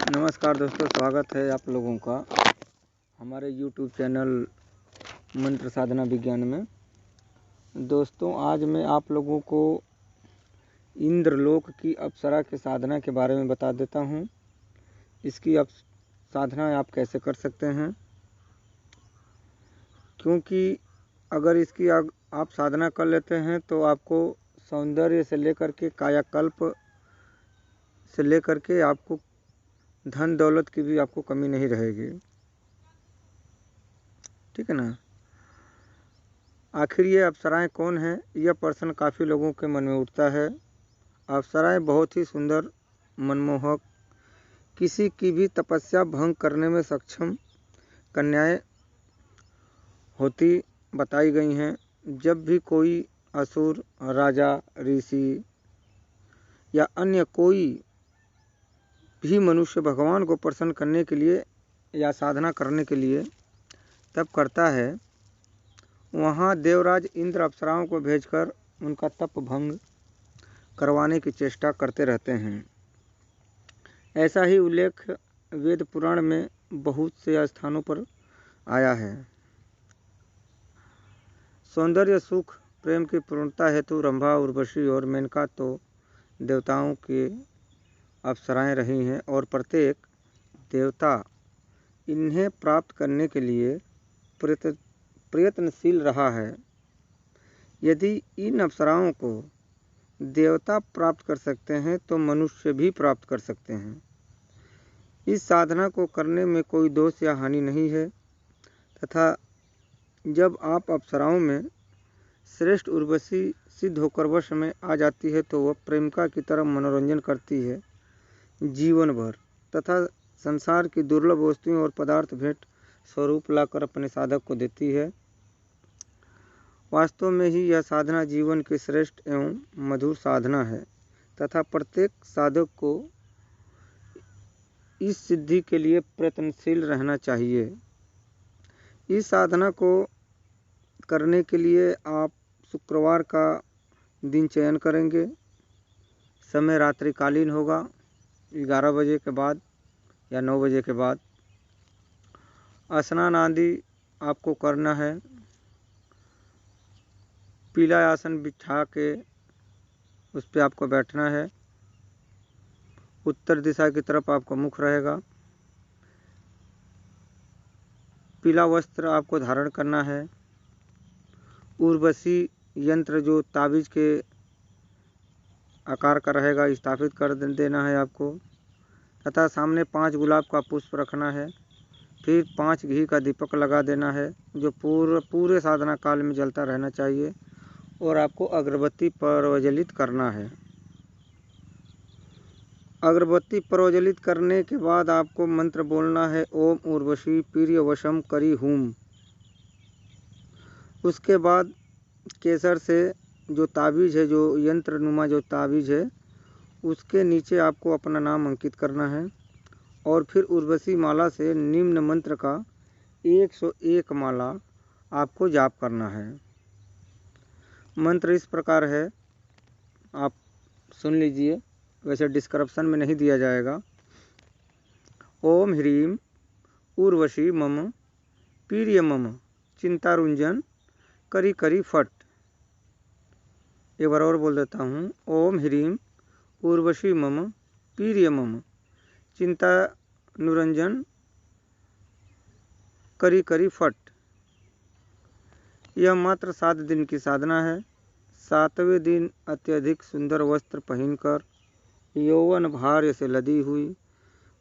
नमस्कार दोस्तों, स्वागत है आप लोगों का हमारे YouTube चैनल मंत्र साधना विज्ञान में। दोस्तों, आज मैं आप लोगों को इंद्रलोक की अप्सरा के साधना के बारे में बता देता हूँ। इसकी साधना आप कैसे कर सकते हैं, क्योंकि अगर इसकी आप साधना कर लेते हैं तो आपको सौंदर्य से लेकर के कायाकल्प से लेकर के आपको धन दौलत की भी आपको कमी नहीं रहेगी। ठीक है ना। आखिर ये अप्सराएं कौन हैं, यह प्रश्न काफ़ी लोगों के मन में उठता है। अप्सराएं बहुत ही सुंदर, मनमोहक, किसी की भी तपस्या भंग करने में सक्षम कन्याएं होती बताई गई हैं। जब भी कोई असुर, राजा, ऋषि या अन्य कोई भी मनुष्य भगवान को प्रसन्न करने के लिए या साधना करने के लिए तप करता है, वहाँ देवराज इंद्र अप्सराओं को भेजकर उनका तप भंग करवाने की चेष्टा करते रहते हैं। ऐसा ही उल्लेख वेद पुराण में बहुत से स्थानों पर आया है। सौंदर्य, सुख, प्रेम की पूर्णता हेतु रंभा, उर्वशी और मेनका तो देवताओं के अप्सराएं रही हैं और प्रत्येक देवता इन्हें प्राप्त करने के लिए प्रयत्नशील रहा है। यदि इन अप्सराओं को देवता प्राप्त कर सकते हैं तो मनुष्य भी प्राप्त कर सकते हैं। इस साधना को करने में कोई दोष या हानि नहीं है तथा जब आप अप्सराओं में श्रेष्ठ उर्वशी सिद्ध होकर वश में आ जाती है तो वह प्रेमिका की तरह मनोरंजन करती है जीवन भर तथा संसार की दुर्लभ वस्तुओं और पदार्थ भेंट स्वरूप लाकर अपने साधक को देती है। वास्तव में ही यह साधना जीवन की श्रेष्ठ एवं मधुर साधना है तथा प्रत्येक साधक को इस सिद्धि के लिए प्रयत्नशील रहना चाहिए। इस साधना को करने के लिए आप शुक्रवार का दिन चयन करेंगे। समय रात्रिकालीन होगा, 11 बजे के बाद या 9 बजे के बाद। स्नान आदि आपको करना है। पीला आसन बिछा के उस पर आपको बैठना है। उत्तर दिशा की तरफ आपका मुख रहेगा। पीला वस्त्र आपको धारण करना है। उर्वशी यंत्र जो ताबीज के आकार का रहेगा स्थापित कर देना है आपको तथा सामने 5 गुलाब का पुष्प रखना है। फिर 5 घी का दीपक लगा देना है जो पूरे साधना काल में जलता रहना चाहिए और आपको अगरबत्ती प्रज्वलित करना है। अगरबत्ती प्रज्वलित करने के बाद आपको मंत्र बोलना है, ओम उर्वशी प्रियवशम करी हूम। उसके बाद केसर से जो ताबीज़ है, जो यंत्रनुमा जो ताबीज़ है, उसके नीचे आपको अपना नाम अंकित करना है और फिर उर्वशी माला से निम्न मंत्र का 101 माला आपको जाप करना है। मंत्र इस प्रकार है, आप सुन लीजिए, वैसे डिस्क्रिप्शन में नहीं दिया जाएगा। ओम ह्रीम उर्वशी मम प्रिय मम चिंतारुंजन करी करी फट। एक बार और बोल देता हूँ। ओम ह्रीम उर्वशी मम प्रिय मम चिंता नुरंजन करी करी फट। यह मात्र 7 दिन की साधना है। 7वें दिन अत्यधिक सुंदर वस्त्र पहनकर यौवन भार्य से लदी हुई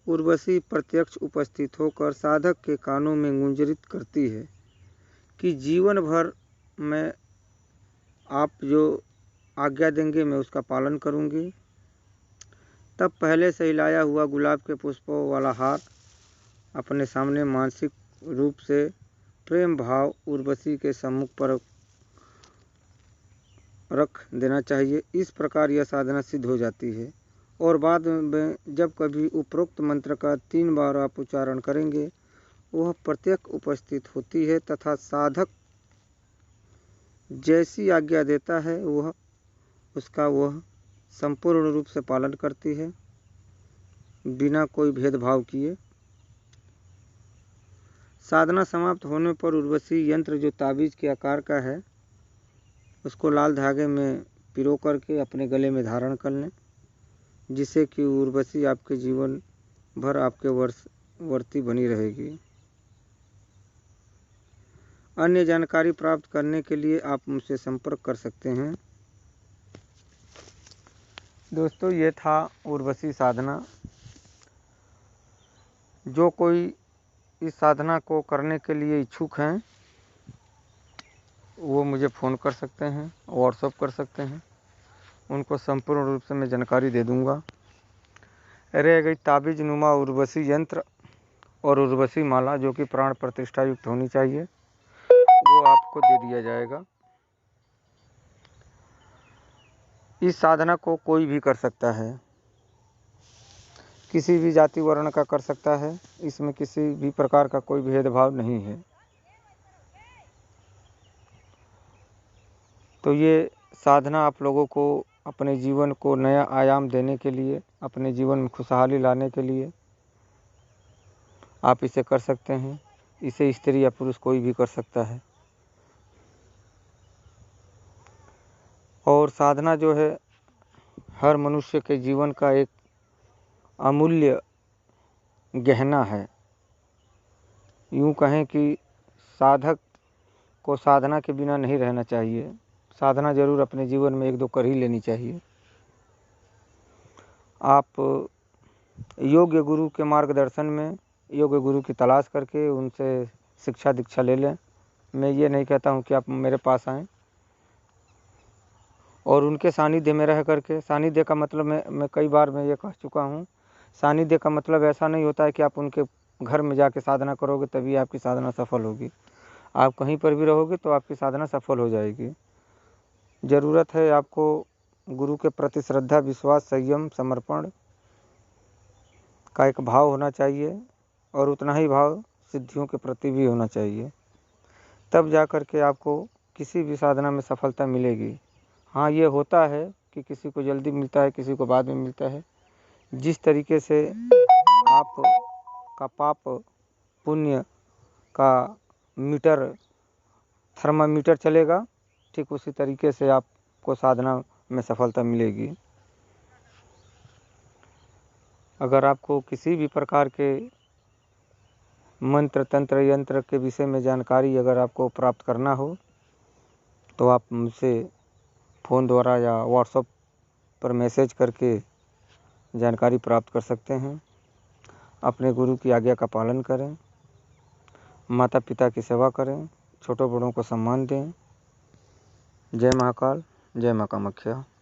उर्वशी प्रत्यक्ष उपस्थित होकर साधक के कानों में गुंजरित करती है कि जीवन भर मैं आप जो आज्ञा देंगे मैं उसका पालन करूंगी। तब पहले से हिलाया हुआ गुलाब के पुष्पों वाला हार अपने सामने मानसिक रूप से प्रेम भाव उर्वशी के सम्मुख पर रख देना चाहिए। इस प्रकार यह साधना सिद्ध हो जाती है और बाद में जब कभी उपरोक्त मंत्र का 3 बार आप उच्चारण करेंगे, वह प्रत्यक्ष उपस्थित होती है तथा साधक जैसी आज्ञा देता है वह संपूर्ण रूप से पालन करती है। बिना कोई भेदभाव किए। साधना समाप्त होने पर उर्वशी यंत्र जो ताबीज़ के आकार का है उसको लाल धागे में पिरो करके अपने गले में धारण कर लें, जिससे कि उर्वशी आपके जीवन भर आपके वर्ती बनी रहेगी। अन्य जानकारी प्राप्त करने के लिए आप मुझसे संपर्क कर सकते हैं। दोस्तों, ये था उर्वशी साधना। जो कोई इस साधना को करने के लिए इच्छुक हैं वो मुझे फ़ोन कर सकते हैं, व्हाट्सएप कर सकते हैं, उनको संपूर्ण रूप से मैं जानकारी दे दूंगा। रह गई ताबीज़ नुमा उर्वशी यंत्र और उर्वशी माला जो कि प्राण प्रतिष्ठा युक्त होनी चाहिए, वो आपको दे दिया जाएगा। इस साधना को कोई भी कर सकता है, किसी भी जाति वर्ण का कर सकता है, इसमें किसी भी प्रकार का कोई भेदभाव नहीं है। तो ये साधना आप लोगों को अपने जीवन को नया आयाम देने के लिए, अपने जीवन में खुशहाली लाने के लिए आप इसे कर सकते हैं। इसे स्त्री या पुरुष कोई भी कर सकता है। और साधना जो है हर मनुष्य के जीवन का एक अमूल्य गहना है। यूँ कहें कि साधक को साधना के बिना नहीं रहना चाहिए। साधना ज़रूर अपने जीवन में एक दो कर ही लेनी चाहिए। आप योग्य गुरु के मार्गदर्शन में, योग्य गुरु की तलाश करके उनसे शिक्षा दीक्षा ले लें। मैं ये नहीं कहता हूँ कि आप मेरे पास आएँ और उनके सानिध्य में रह करके, सानिध्य का मतलब मैं कई बार मैं ये कह चुका हूँ, सानिध्य का मतलब ऐसा नहीं होता है कि आप उनके घर में जाके साधना करोगे तभी आपकी साधना सफल होगी। आप कहीं पर भी रहोगे तो आपकी साधना सफल हो जाएगी। ज़रूरत है आपको गुरु के प्रति श्रद्धा, विश्वास, संयम, समर्पण का एक भाव होना चाहिए और उतना ही भाव सिद्धियों के प्रति भी होना चाहिए। तब जा कर के आपको किसी भी साधना में सफलता मिलेगी। हाँ, ये होता है कि किसी को जल्दी मिलता है, किसी को बाद में मिलता है। जिस तरीके से आप का पाप पुण्य का मीटर, थर्मामीटर चलेगा, ठीक उसी तरीके से आपको साधना में सफलता मिलेगी। अगर आपको किसी भी प्रकार के मंत्र, तंत्र, यंत्र के विषय में जानकारी अगर आपको प्राप्त करना हो तो आप मुझसे फ़ोन द्वारा या व्हाट्सएप पर मैसेज करके जानकारी प्राप्त कर सकते हैं। अपने गुरु की आज्ञा का पालन करें, माता पिता की सेवा करें, छोटों बड़ों को सम्मान दें। जय महाकाल, जय माँ कामाख्या।